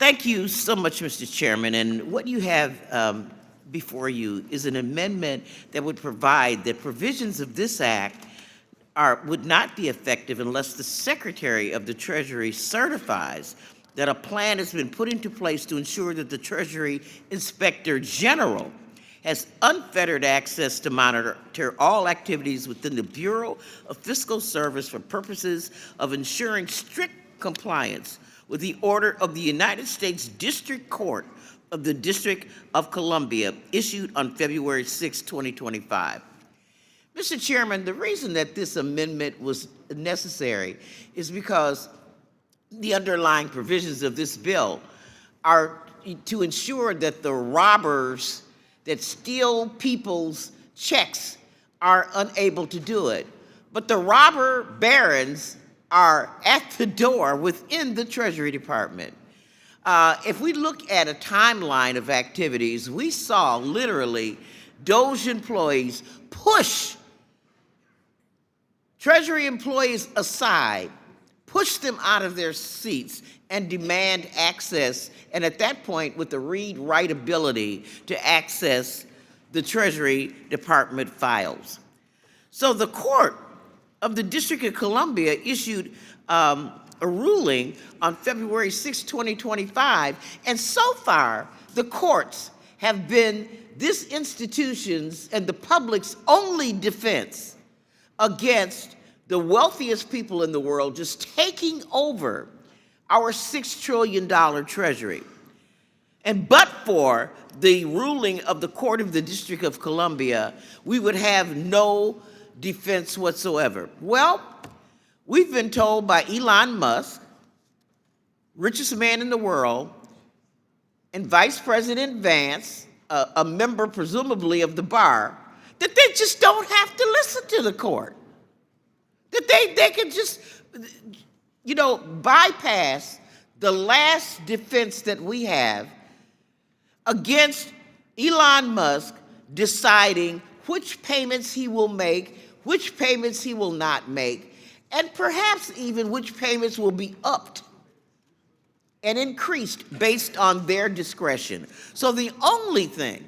Thank you so much, Mr. Chairman. And what you have before you is an amendment that would provide that provisions of this act would not be effective unless the Secretary of the Treasury certifies that a plan has been put into place to ensure that the Treasury Inspector General has unfettered access to monitor all activities within the Bureau of Fiscal Service for purposes of ensuring strict compliance with the order of the United States District Court of the District of Columbia issued on February 6, 2025. Mr. Chairman, the reason that this amendment was necessary is because the underlying provisions of this bill are to ensure that the robbers that steal people's checks are unable to do it. But the robber barons are at the door within the Treasury Department. If we look at a timeline of activities, we saw literally DOGE employees push Treasury employees aside, push them out of their seats and demand access, and at that point with the read-write ability to access the Treasury Department files. So the court of the District of Columbia issued a ruling on February 6, 2025, and so far the courts have been this institution's and the public's only defense against the wealthiest people in the world just taking over our $6 trillion treasury. And but for the ruling of the Court of the District of Columbia, we would have no defense whatsoever. Well, we've been told by Elon Musk, richest man in the world, and Vice President Vance, a member presumably of the bar, that they just don't have to listen to the court. That they can just, bypass the last defense that we have against Elon Musk deciding which payments he will make, which payments he will not make, and perhaps even which payments will be upped and increased based on their discretion. So the only thing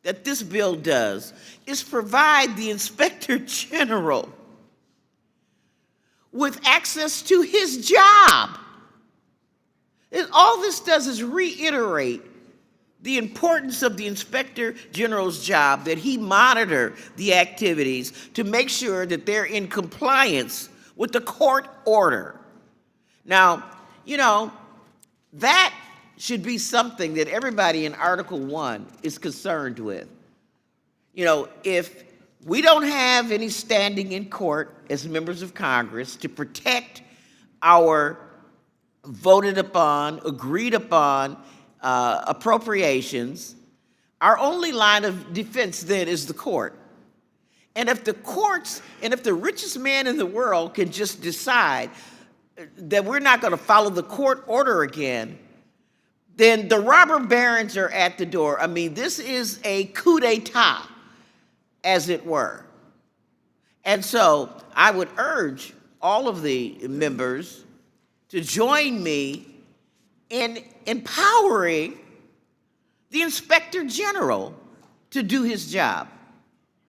that this bill does is provide the Inspector General with access to his job. And all this does is reiterate the importance of the Inspector General's job, that he monitor the activities to make sure that they're in compliance with the court order. Now, that should be something that everybody in Article 1 is concerned with. If we don't have any standing in court as members of Congress to protect our voted upon, agreed upon appropriations, our only line of defense then is the court. And if the courts, and if the richest man in the world can just decide that we're not going to follow the court order again, then the robber barons are at the door. I mean, this is a coup d'etat, as it were. And so I would urge all of the members to join me in empowering the Inspector General to do his job.